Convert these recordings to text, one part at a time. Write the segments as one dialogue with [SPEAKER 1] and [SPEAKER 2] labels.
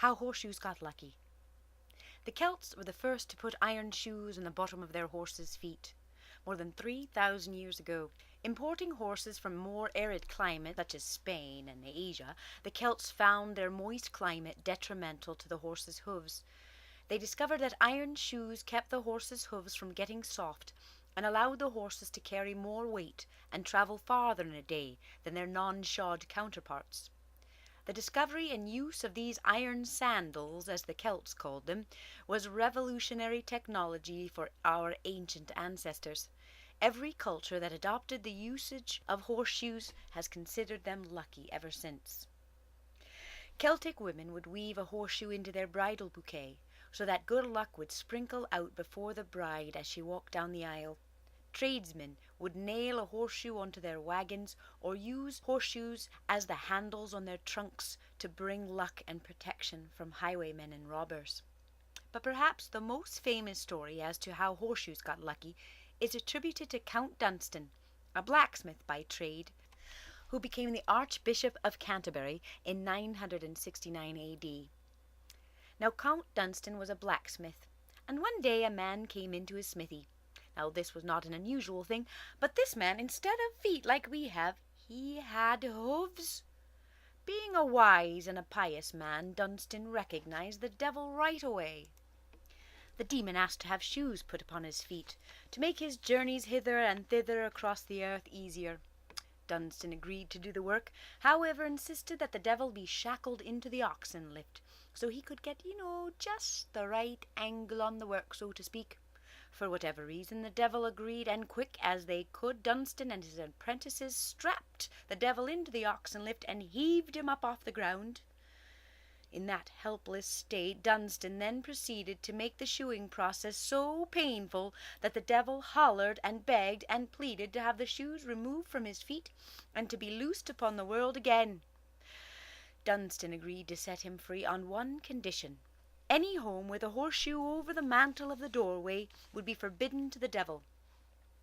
[SPEAKER 1] How Horseshoes Got Lucky. The Celts were the first to put iron shoes on the bottom of their horses' feet, more than 3,000 years ago. Importing horses from more arid climates, such as Spain and Asia, the Celts found their moist climate detrimental to the horses' hooves. They discovered that iron shoes kept the horses' hooves from getting soft and allowed the horses to carry more weight and travel farther in a day than their non-shod counterparts. The discovery and use of these iron sandals, as the Celts called them, was revolutionary technology for our ancient ancestors. Every culture that adopted the usage of horseshoes has considered them lucky ever since. Celtic women would weave a horseshoe into their bridal bouquet, so that good luck would sprinkle out before the bride as she walked down the aisle. Tradesmen would nail a horseshoe onto their wagons or use horseshoes as the handles on their trunks to bring luck and protection from highwaymen and robbers. But perhaps the most famous story as to how horseshoes got lucky is attributed to Count Dunstan, a blacksmith by trade, who became the Archbishop of Canterbury in 969 A.D. Now Count Dunstan was a blacksmith, and one day a man came into his smithy. Now this was not an unusual thing, but this man, instead of feet like we have, he had hooves. Being a wise and a pious man, Dunstan recognized the devil right away. The demon asked to have shoes put upon his feet, to make his journeys hither and thither across the earth easier. Dunstan agreed to do the work, however insisted that the devil be shackled into the oxen lift, so he could get, just the right angle on the work, so to speak. For whatever reason, the devil agreed, and quick as they could, Dunstan and his apprentices strapped the devil into the oxen lift and heaved him up off the ground. In that helpless state, Dunstan then proceeded to make the shoeing process so painful that the devil hollered and begged and pleaded to have the shoes removed from his feet and to be loosed upon the world again. Dunstan agreed to set him free on one condition. Any home with a horseshoe over the mantel of the doorway would be forbidden to the devil.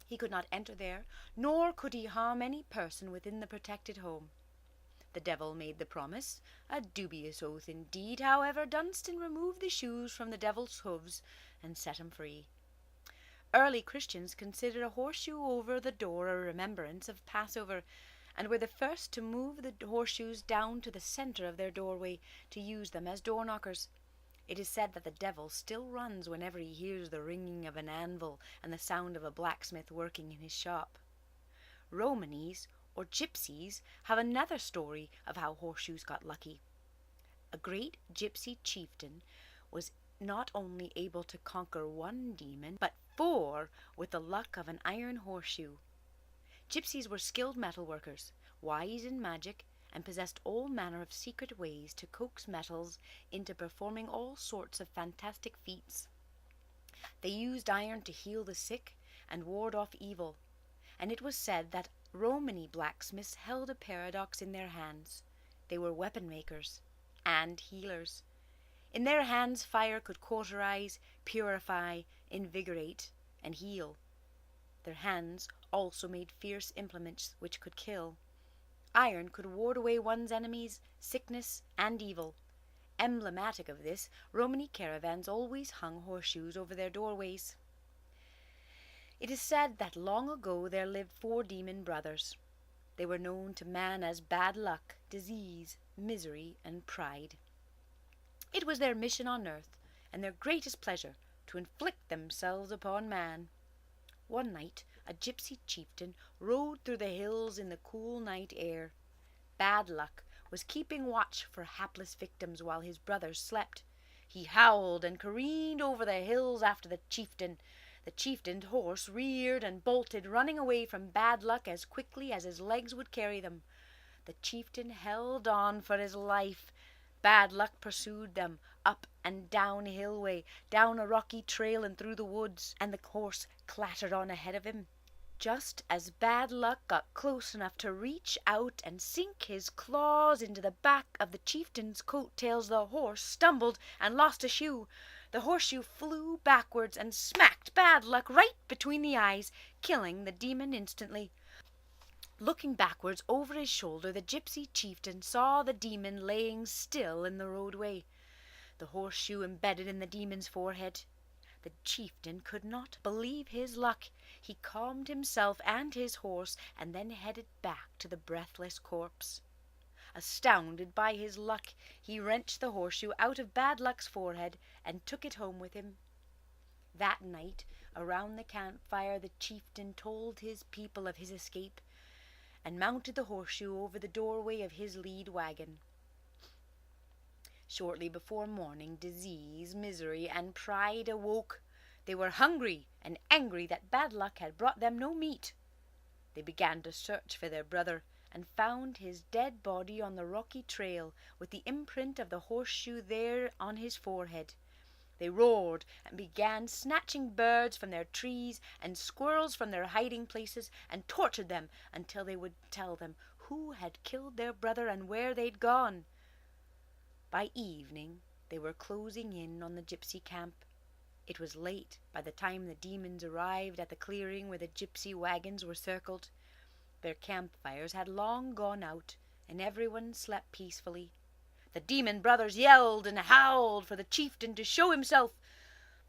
[SPEAKER 1] He could not enter there, nor could he harm any person within the protected home. The devil made the promise, a dubious oath indeed. However, Dunstan removed the shoes from the devil's hooves and set him free. Early Christians considered a horseshoe over the door a remembrance of Passover, and were the first to move the horseshoes down to the centre of their doorway to use them as door knockers. It is said that the devil still runs whenever he hears the ringing of an anvil and the sound of a blacksmith working in his shop. Romanis, or gypsies, have another story of how horseshoes got lucky. A great gypsy chieftain was not only able to conquer one demon, but 4 with the luck of an iron horseshoe. Gypsies were skilled metal workers, wise in magic, and possessed all manner of secret ways to coax metals into performing all sorts of fantastic feats. They used iron to heal the sick and ward off evil, and it was said that Romany blacksmiths held a paradox in their hands. They were weapon makers and healers. In their hands fire could cauterize, purify, invigorate, and heal. Their hands also made fierce implements which could kill. Iron could ward away one's enemies, sickness, and evil. Emblematic of this, Romany caravans always hung horseshoes over their doorways. It is said that long ago there lived 4 demon brothers. They were known to man as bad luck, disease, misery, and pride. It was their mission on earth, and their greatest pleasure, to inflict themselves upon man. One night a gypsy chieftain rode through the hills in the cool night air. Bad Luck was keeping watch for hapless victims while his brothers slept. He howled and careened over the hills after the chieftain. The chieftain's horse reared and bolted, running away from Bad Luck as quickly as his legs would carry them. The chieftain held on for his life. Bad Luck pursued them, up and down hillway, down a rocky trail and through the woods, and the horse clattered on ahead of him. Just as Bad Luck got close enough to reach out and sink his claws into the back of the chieftain's coat-tails, the horse stumbled and lost a shoe. The horseshoe flew backwards and smacked Bad Luck right between the eyes, killing the demon instantly. Looking backwards over his shoulder, the gypsy chieftain saw the demon laying still in the roadway. the horseshoe embedded in the demon's forehead. The chieftain could not believe his luck. He calmed himself and his horse, and then headed back to the breathless corpse. Astounded by his luck, he wrenched the horseshoe out of Bad Luck's forehead and took it home with him. That night, around the campfire, the chieftain told his people of his escape, and mounted the horseshoe over the doorway of his lead wagon. Shortly before morning, disease, misery, and pride awoke. They were hungry and angry that Bad Luck had brought them no meat. They began to search for their brother, and found his dead body on the rocky trail, with the imprint of the horseshoe there on his forehead. They roared and began snatching birds from their trees and squirrels from their hiding places, and tortured them until they would tell them who had killed their brother and where they'd gone. By evening, they were closing in on the gypsy camp. It was late by the time the demons arrived at the clearing where the gypsy wagons were circled. Their campfires had long gone out, and everyone slept peacefully. The demon brothers yelled and howled for the chieftain to show himself.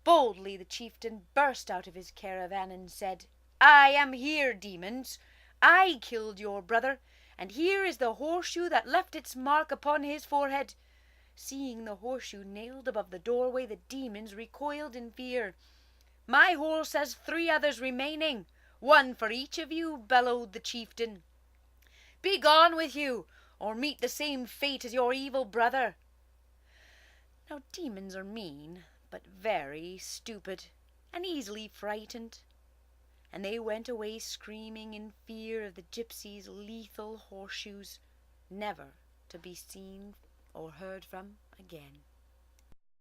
[SPEAKER 1] Boldly the chieftain burst out of his caravan and said, "I am here, demons. I killed your brother, and here is the horseshoe that left its mark upon his forehead." Seeing the horseshoe nailed above the doorway, the demons recoiled in fear. "My horse has 3 others remaining, 1 for each of you," bellowed the chieftain. "Be gone with you, or meet the same fate as your evil brother." Now demons are mean, but very stupid, and easily frightened, and they went away screaming in fear of the gypsies' lethal horseshoes, never to be seen or heard from again.